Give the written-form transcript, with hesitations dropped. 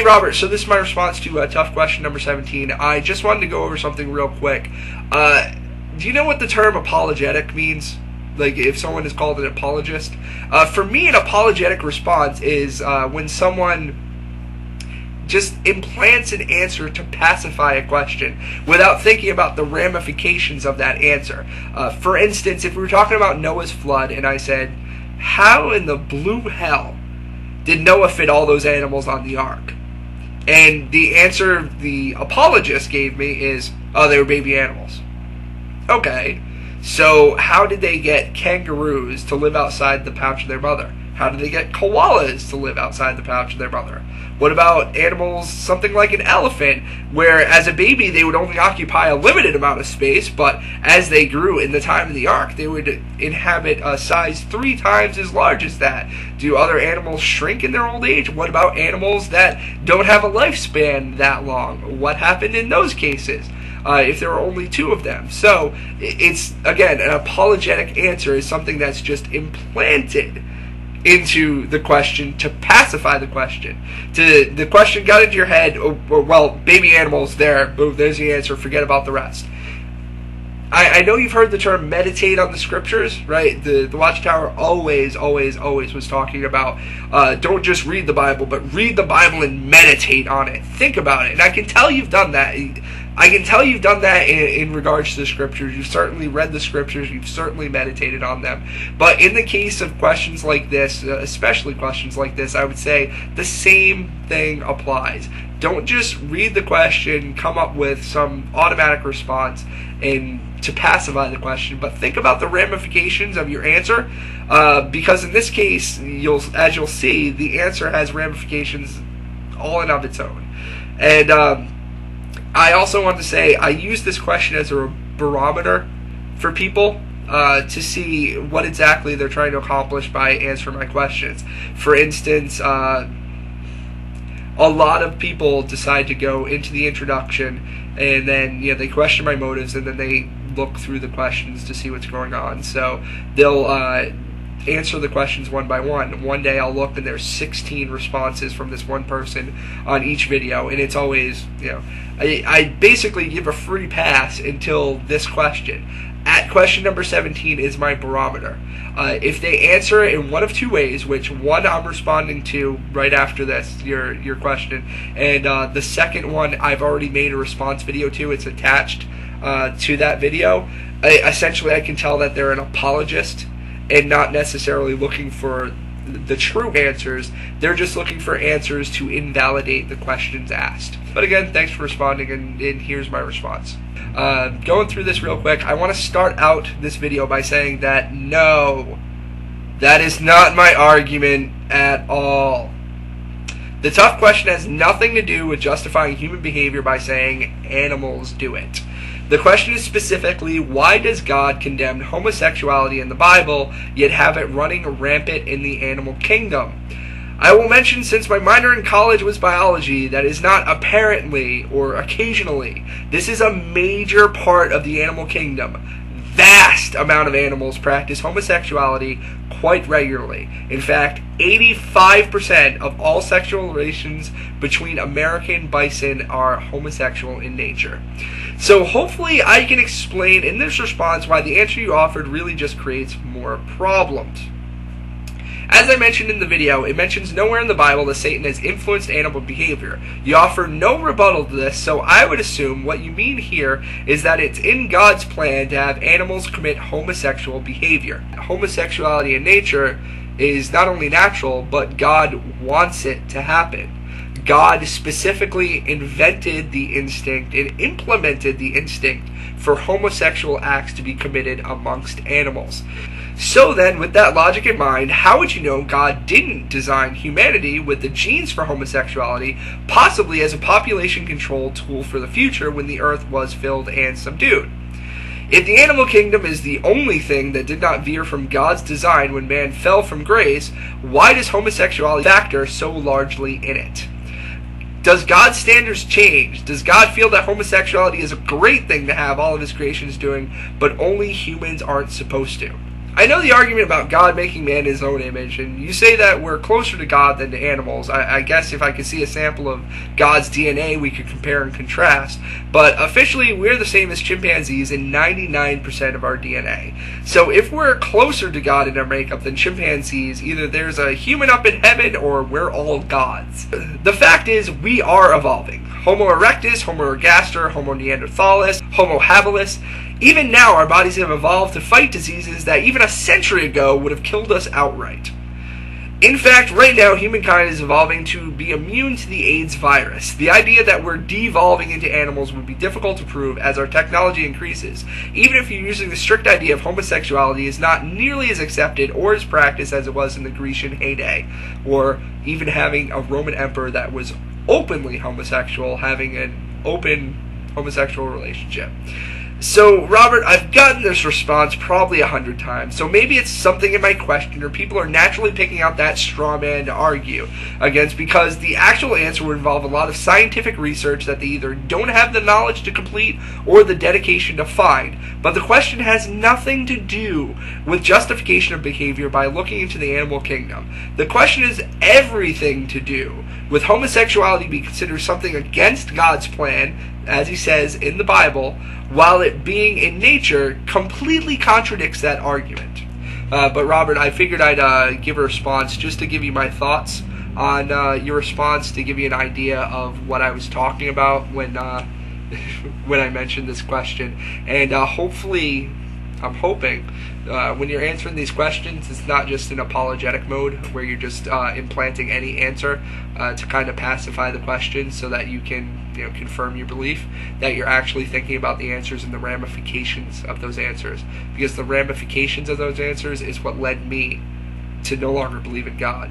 Hey Robert, so this is my response to tough question number 17. I just wanted to go over something real quick. Do you know what the term apologetic means? Like, if someone is called an apologist? For me, an apologetic response is when someone just implants an answer to pacify a question without thinking about the ramifications of that answer. For instance, if we were talking about Noah's flood and I said, how in the blue hell did Noah fit all those animals on the ark? And the answer the apologist gave me is, oh, they were baby animals. Okay, so how did they get kangaroos to live outside the pouch of their mother? How did they get koalas to live outside the pouch of their mother? What about animals, something like an elephant, where as a baby they would only occupy a limited amount of space, but as they grew in the time of the ark, they would inhabit a size 3 times as large as that. Do other animals shrink in their old age? What about animals that don't have a lifespan that long? What happened in those cases? If there are only 2 of them. So, it's, again, an apologetic answer is something that's just implanted into the question to pacify the question. The question got into your head, well, baby animals, boom, there's the answer, forget about the rest. I know you've heard the term meditate on the scriptures, right? The Watchtower always was talking about don't just read the Bible, but read the Bible and meditate on it. Think about it. And I can tell you've done that. I can tell you've done that in regards to the scriptures. You've certainly read the scriptures. You've certainly meditated on them. But in the case of questions like this, especially questions like this, I would say the same thing applies. Don't just read the question, come up with some automatic response and to pacify the question, but think about the ramifications of your answer, because in this case, as you'll see, the answer has ramifications all and of its own. And I also want to say I use this question as a barometer for people to see what exactly they're trying to accomplish by answering my questions. For instance, a lot of people decide to go into the introduction and then they question my motives and then they look through the questions to see what's going on. So they'll answer the questions one by one. One day I'll look and there's 16 responses from this one person on each video, and it's always, I basically give a free pass until this question. At question number 17 is my barometer. If they answer it in one of 2 ways, which one I'm responding to right after this, your question, and the second one I've already made a response video to, it's attached to that video, essentially I can tell that they're an apologist and not necessarily looking for the true answers. They're just looking for answers to invalidate the questions asked. But again, thanks for responding, and here's my response. Going through this real quick, I want to start out this video by saying that no, that is not my argument at all. The tough question has nothing to do with justifying human behavior by saying animals do it. The question is specifically, why does God condemn homosexuality in the Bible, yet have it running rampant in the animal kingdom? I will mention, since my minor in college was biology, that is not apparently or occasionally. This is a major part of the animal kingdom. Vast amount of animals practice homosexuality quite regularly. In fact, 85% of all sexual relations between American bison are homosexual in nature. So hopefully I can explain in this response why the answer you offered really just creates more problems. As I mentioned in the video, it mentions nowhere in the Bible that Satan has influenced animal behavior. You offer no rebuttal to this, so I would assume what you mean here is that it's in God's plan to have animals commit homosexual behavior. Homosexuality in nature is not only natural, but God wants it to happen. God specifically invented the instinct and implemented the instinct for homosexual acts to be committed amongst animals. So then, with that logic in mind, how would you know God didn't design humanity with the genes for homosexuality, possibly as a population control tool for the future when the earth was filled and subdued? If the animal kingdom is the only thing that did not veer from God's design when man fell from grace, why does homosexuality factor so largely in it? Does God's standards change? Does God feel that homosexuality is a great thing to have all of his creations doing, but only humans aren't supposed to? I know the argument about God making man in his own image, and you say that we're closer to God than to animals. I guess if I could see a sample of God's DNA, we could compare and contrast. But officially, we're the same as chimpanzees in 99% of our DNA. So if we're closer to God in our makeup than chimpanzees, either there's a human up in heaven or we're all gods. The fact is, we are evolving. Homo erectus, Homo ergaster, Homo neanderthalis, Homo habilis. Even now, our bodies have evolved to fight diseases that even a century ago would have killed us outright. In fact, right now, humankind is evolving to be immune to the AIDS virus. The idea that we're devolving into animals would be difficult to prove as our technology increases, even if you're using the strict idea of homosexuality is not nearly as accepted or as practiced as it was in the Grecian heyday, or even having a Roman emperor that was openly homosexual, having an open homosexual relationship. So, Robert, I've gotten this response probably 100 times, so maybe it's something in my question, or people are naturally picking out that straw man to argue against, because the actual answer would involve a lot of scientific research that they either don't have the knowledge to complete or the dedication to find. But the question has nothing to do with justification of behavior by looking into the animal kingdom. The question is everything to do with homosexuality being considered something against God's plan, as he says in the Bible, while it being in nature completely contradicts that argument. But Robert, I figured I'd give a response just to give you my thoughts on your response, to give you an idea of what I was talking about when when I mentioned this question. And hopefully, I'm hoping, when you're answering these questions, it's not just an apologetic mode where you're just implanting any answer to kind of pacify the question so that you can confirm your belief, that you're actually thinking about the answers and the ramifications of those answers. Because the ramifications of those answers is what led me to no longer believe in God.